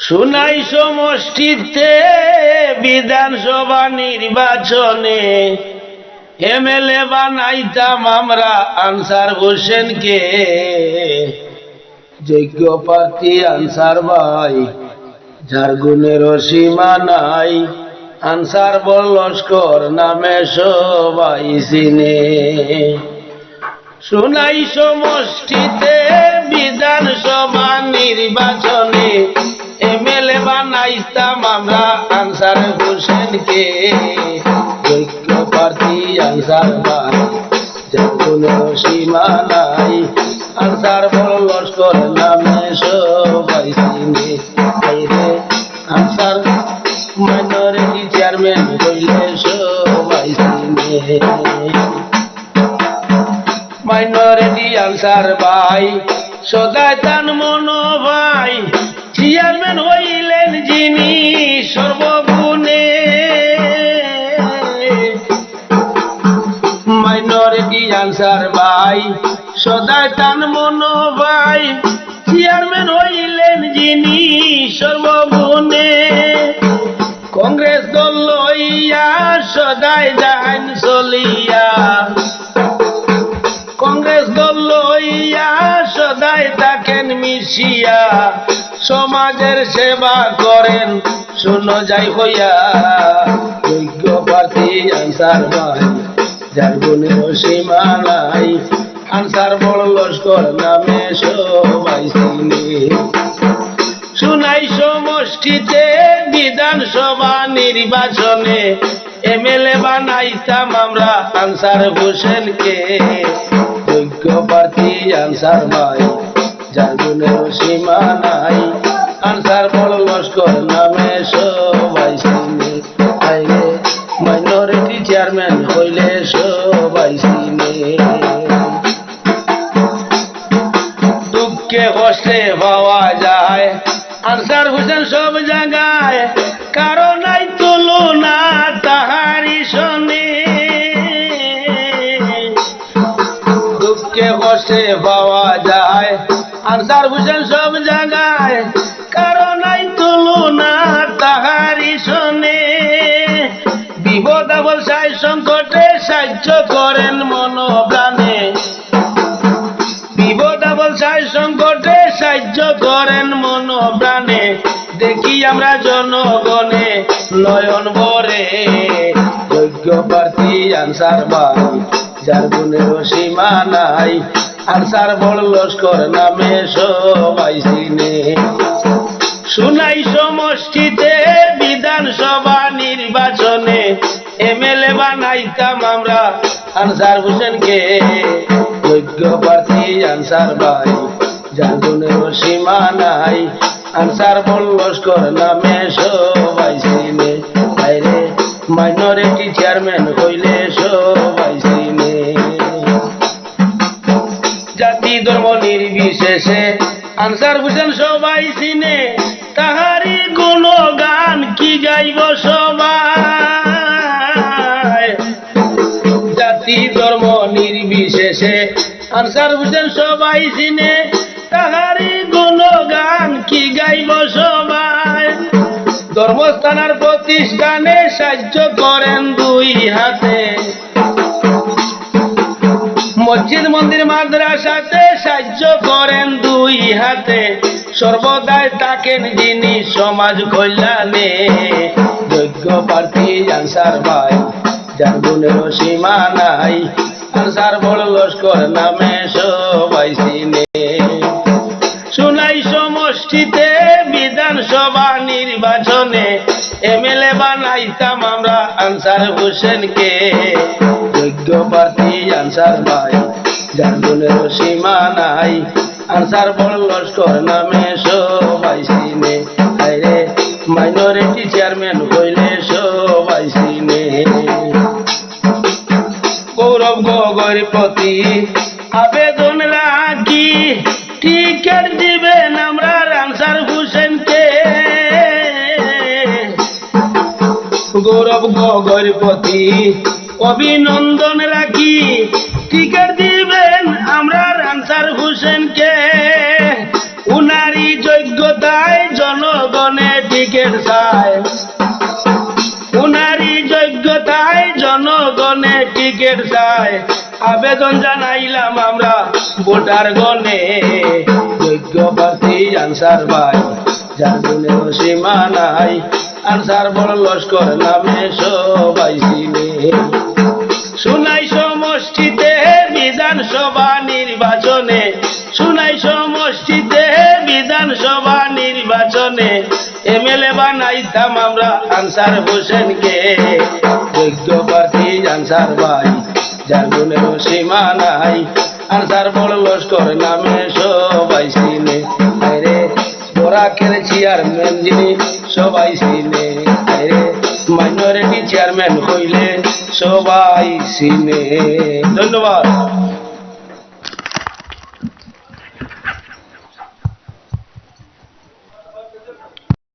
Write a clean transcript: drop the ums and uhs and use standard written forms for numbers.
সুনাই সমষ্টিতে বিধানসভা নির্বাচনে এমএলএ বানাইতাম আমরা আনসার হোসেনকে। যোগ্য প্রার্থী আনসার ভাই, যার গুণের সীমা নাই, আনসার বল লস্কর নামে সবাই চিনে। সুনাই সমষ্টিতে বিধানসভা নির্বাচনে এমএলএ বানাইতাম আমরা আনসার হোসেনকে। যোগ্য প্রার্থী আনসার ভাই, যার কোনো সীমা নাই, আনসার বল লস্কর নামে সবাই চিনে। আনসার মাইনরিটি চেয়ারম্যান হইলে সবাই চিনে। মাইনরিটি আনসার ভাই সদায় তান মনো ভাই, চেয়ারম্যান হইলেন যিনি সর্বগুণে। মাইনরিটি আনসার ভাই সদায় তান মনো ভাই, চেয়ারম্যান হইলেন যিনি সর্বগুণে। কংগ্রেস দল লইয়া সদায় যান চলিয়া, কংগ্রেস দল লইয়া সদায় থাকেন মিশিয়া, সমাজের সেবা করেন শুনো যাই হইয়া। যোগ্য প্রার্থী আনসার ভাই, যার গুণের সীমা নাই, আনসার বড় লস্কর নামে সবাই চিনে। সুনাই সমষ্টিতে বিধানসভা নির্বাচনে এমএলএ বানাইতাম আমরা আনসার হোসেনকে। যোগ্য প্রার্থী আনসার ভাই, যার গুণের সীমা নাই, আনসার বড় লস্কর নামে সবাই চিনে। মাইনরিটি চেয়ারম্যান হইলে সবাই চিনে। দুঃখে কষ্টে পাওয়া যায় আনসার হোসেন সব জায়গায়, কারো নাই তুলনা তাহারি শোনে। দুঃখে কষ্টে পাওয়া যায় আনসার হোসেন সব জায়গায়, কারো নাই তুলনা তাহারি শোনে। বিপদ অবস্থায় সংকটে সাহায্য করেন মনোপ্রাণে, বিপদ অবস্থায় সংকটে সাহায্য করেন মনোপ্রাণে। দেখি আমরা জনগণে নয়ন ভরে। যোগ্য প্রার্থী আনসার ভাই, যার গুণের সীমা নাই, আনসার বড় লস্কর নামে সবাই চিনে। সুনাই সমষ্টিতে বিধানসভা নির্বাচনে এমএলএ বানাইতাম আমরা আনসার হোসেনকে। যোগ্য প্রার্থী আনসার ভাই, যার গুণের সীমা নাই, আনসার বল লস্কর নামে সবাই চিনে। মাইনরিটি চেয়ারম্যান হইলে সবাই চিনে। জাতি ধর্ম নির্বিশেষে আনসার হোসেন সবাই চিনে, তাহারি গুণগান কি গাইব সবাই। জাতি ধর্ম নির্বিশেষে আনসার হোসেন সবাই চিনে, তাহারি গুণগান কি গাইব সবাই। ধর্মস্থানের প্রতিষ্ঠানে সাহায্য করেন দুই হাতে, মসজিদ মন্দির মাদ্রাসাতে সাহায্য করেন দুই হাতে। সর্বদাই থাকেন যিনি সমাজ কল্যাণে। যোগ্য প্রার্থী আনসার ভাই, যার গুণের সীমা নাই, আনসার বড় লস্কর নামে সবাই চিনে। সুনাই সমষ্টিতে বিধানসভা নির্বাচনে এমএলএ বানাইতাম আমরা আনসার হোসেনকে। যোগ্য প্রার্থী আনসার ভাই, যার গুণের সীমা নাই, আনসার বড় লস্কর নামে সবাই চিনে। মাইনরিটি চেয়ারম্যান হইলে সবাই চিনে। গৌরব গগৈর প্রতি আবেদন রাখি, টিকিট দিবেন আমরা আনসার হোসেনকে। গৌরব গগৈর প্রতি অভিনন্দন রাখি, টিকিট দিবেন আমরা আনসার হোসেনকে। উনারি যোগ্যতায় জনগণ জনগণে টিকিট চায় উনারি যোগ্যতায় জনগণে টিকিট চায় আবেদন জানাইলাম আমরা ভোটার গণে যোগ্য প্রার্থী আনসার ভাই যার গুণে সীমা নাই আনসার বড় লস্কর নামে সবাই চিনে শুনাই সমষ্টিতে বিধানসভা নির্বাচনে শুনাই সমষ্টিতে বিধানসভা নির্বাচনে এমএলএ বানাইতাম আমরা আনসার হোসেনকে যোগ্য প্রার্থী আনসার ভাই যার গুণের সীমা নাই আনসার বড় লস্কর নামে সবাই চিনে রে বরাকের চেয়ারম্যান যিনি সবাই চিনে রে মাইনরিটি চেয়ারম্যান হইলে সবাই চিনে। ধন্যবাদ।